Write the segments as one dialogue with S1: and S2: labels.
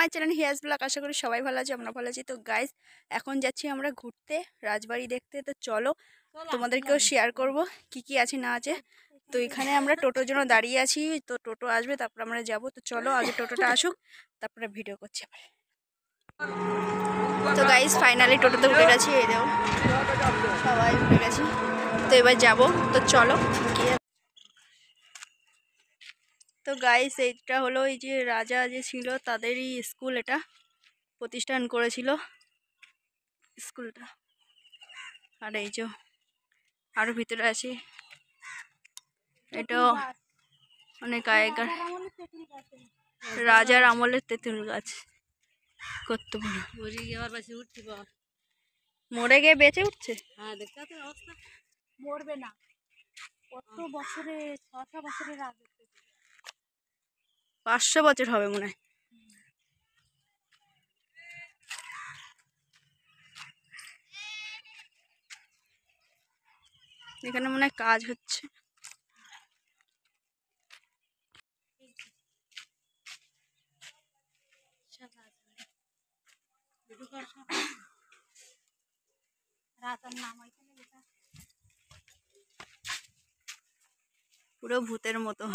S1: My channel Hiyaz blog. আশা করি সবাই ভালো আছে, আমরা ভালো আছি। তো গাইস, এখন যাচ্ছি আমরা ঘুরতে, রাজবাড়ি দেখতে। তো চলো তোমাদেরকেও শেয়ার করব কি কি আছে না আছে। তো এখানে আমরা টোটোর জন্য দাঁড়িয়ে আছি, তো টোটো আসবে তারপর আমরা যাব। তো চলো আগে টোটোটা আসুক, তারপরে ভিডিও করছি আবার। তো গাইস ফাইনালি টোটোতে উঠে গেছি, এই দেখো সবাই উঠে গেছি। তো এবার যাব, তো চলো গিয়ে। তো গাইস এইটা হলো এই যে রাজা যে ছিল তাদেরই স্কুল, এটা প্রতিষ্ঠান করেছিল স্কুলটা। আর এই যে আরো ভিতরে আছে, এটাও অনেক আগেকার রাজার আমলের তেঁতুল গাছ। কত মরে গিয়ে বেঁচে উঠছে।
S2: মরবে না, কত বছরে 600 বছরের আগে।
S1: 500 বছর হবে মনে হয়। এখানে মনে হয় কাজ হচ্ছে। পুরো ভূতের মতো।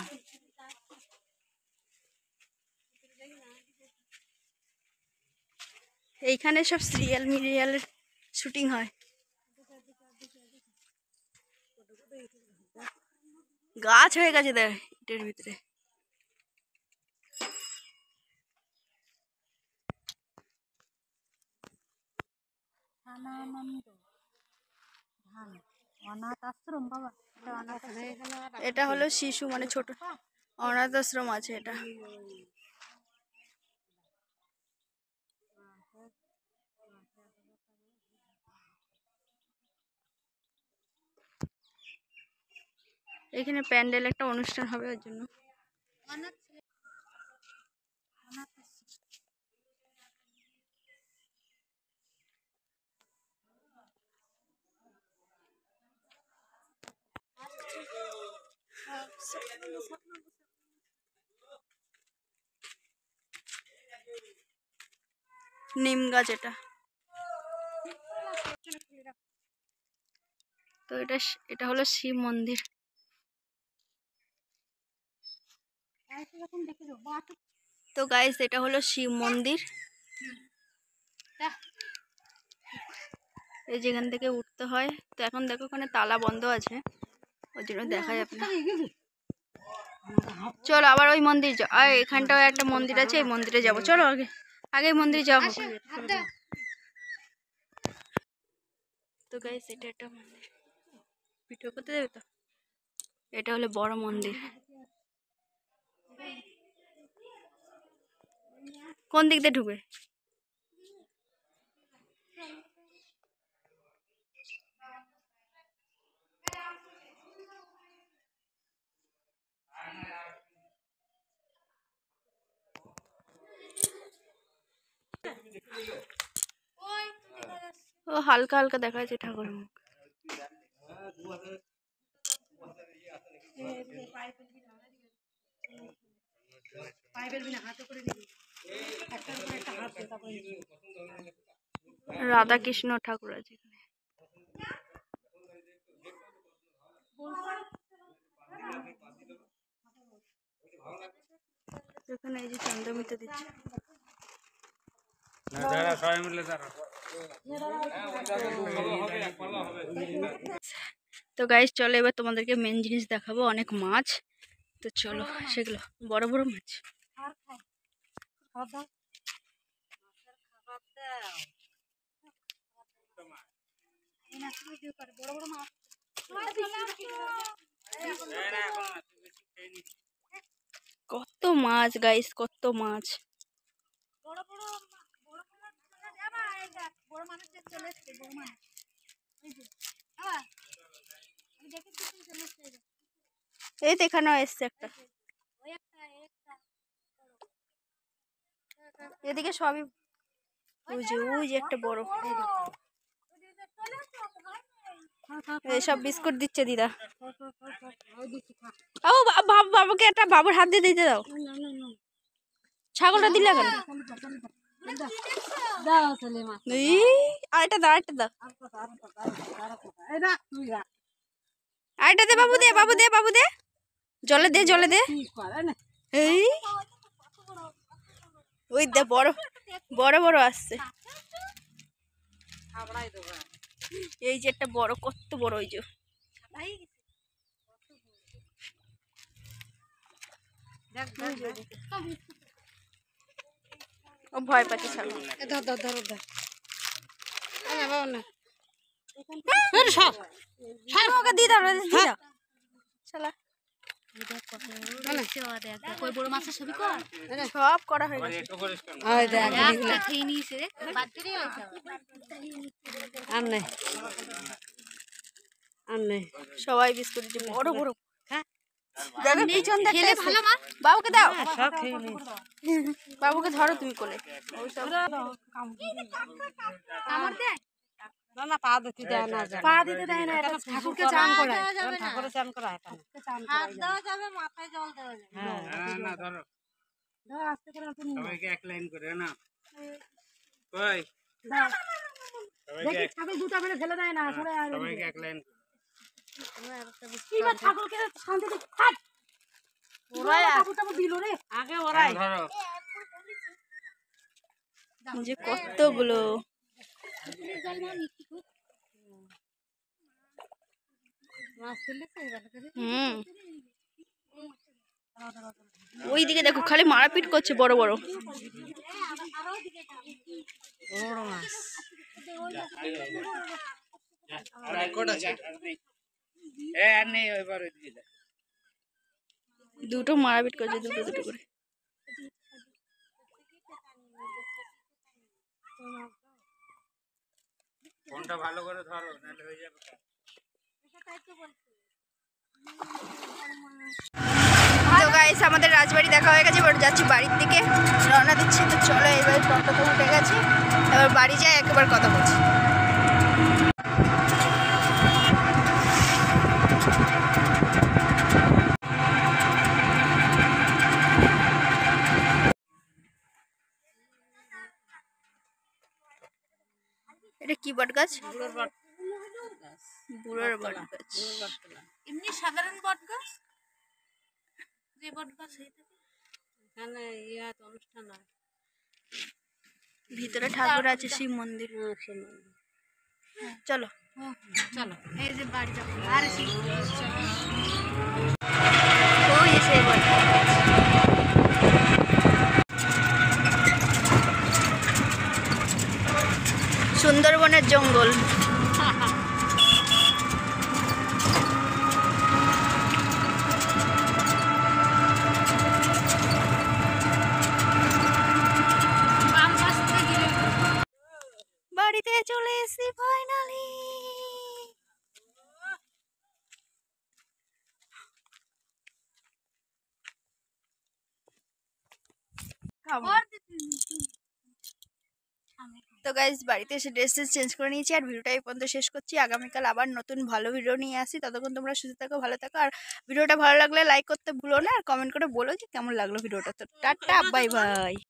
S1: এইখানে সব সিরিয়াল মিরিয়ালের শুটিং হয়। গাছ হয়ে গেছে দেখ এটার ভিতরে।
S2: অনাথ আশ্রম বাবা,
S1: এটা হলো শিশু মানে ছোট অনাথ আশ্রম আছে এটা। এখানে প্যান্ডেল একটা অনুষ্ঠান হবে ওর জন্য। নিম গাছ এটা। তো এটা হলো শিব মন্দির। তো গাইস এটা হলো শিব মন্দির। এই যেখান থেকে উঠতে হয়। তো এখন দেখো ওখানে তালা বন্ধ আছে, ওই জন্য দেখা যাবে না। চলো আবার ওই মন্দির যাও। আর এখানটাও একটা মন্দির আছে, এই মন্দিরে যাবো। চলো আগে আগে মন্দির যাবো। তো গাইস এটা একটা মন্দির, ভিডিও করতে দেবে তো? এটা হলো বড় মন্দির। কোন দিক দিয়ে ঢুকবে? ও হালকা হালকা দেখা যাচ্ছে ঠাকুর মুখ। রাধা কৃষ্ণ ঠাকুর আছে এখানে। এখানে এই যে চন্দ্রমিতে দিচ্ছে। তো গাইস চলো এবার তোমাদেরকে মেন জিনিস দেখাবো, অনেক মাছ। তো চলো সেগুলো বড় বড় মাছ। কত মাছ গাইস, কত মাছ। এই দেখানো এসছে একটা, এদিকে সবই। ওই যে একটা বড়, সব বিস্কুট দিচ্ছে দিদা। ও বাবুকে একটা বাবুর হাত দিয়ে দিতে দাও। ছাগলটা দিলে কেন? এই, আরেকটা দাও, আরেকটা দাও, আরেকটা দে বাবু, দে বাবু, দে বাবু, দে জলে দে, জলে দে। এই ওই দে, বড় বড় বড় আসছে। এই যে একটা বড়, কত বড়, ওই যে ও ভয় পাচ্ছে ছাগল। ওকে দিয়ে দাও, দিয়ে দাও। শালা সব করা হয়ে গেছে। সবাই বিস্কুট দিচ্ছে, বড় বড়। দেখো পিছন দেখতে এসছে। বাবুকে দাও, বাবুকে ধরো তুমি কোলে।
S2: পা দিতে দেয় না, এটা ঠাকুরকে চান করায়, ঠাকুরের চান করায়। হাত দেওয়া যাবে, মাথায় জল দেওয়া যাবে। না ধরো, ধরো আস্তে করে, সবাইকে এক লাইন করে না। কই দাও, দেখি ছাগল দুটো মেরে ফেলে দেয় না, সবাইকে এক লাইন করে। এবার ছাগলকে শান্তি দে, হাট ওরাই বাবুটা দিল রে, আগে ওরাই ধরো।
S1: যে কতগুলো ওইদিকে দেখো, খালি মারপিট করছে বড় বড়। দুটো মারপিট করছে, দুটো দুটো করে।
S3: ফোনটা ভালো করে ধরো, নাহলে হয়ে যাবে।
S1: তো গাইস, আমাদের রাজবাড়ি দেখা হয়ে গেছে, এবার যাচ্ছি বাড়ির দিকে, রওনা দিচ্ছি। তো চলো, এবার টোটোতে উঠে গেছি, এবার বাড়ি যাই, একবার কথা বলছি। এটা কি বট গাছ? বুড়োর বট গাছ।
S2: এমনি সাধারণ বট গাছ, যে বট গাছ এখানে অনুষ্ঠান হয়।
S1: ভিতরে ঠাকুর আছে, শিব মন্দির। চলো
S2: চলো, এই যে বাড়ি যাবো। আর
S1: ওই যে সেই বট গাছ। সুন্দরবনের জঙ্গল। বাড়িতে চলে এসেছি ফাইনালি। তো গাইস, বাড়িতে এসে ড্রেস চেঞ্জ করে নিয়েছি, আর ভিডিওটা এই পর্যন্ত শেষ করছি। আগামীকাল আবার নতুন ভালো ভিডিও নিয়ে আসি, ততক্ষণ তোমরা সুস্থ থাকো, ভালো থাকো। আর ভিডিওটা ভালো লাগলে লাইক করতে ভুলো না, আর কমেন্ট করে বলো যে কেমন লাগলো ভিডিওটা। তো টাটা, বাই বাই।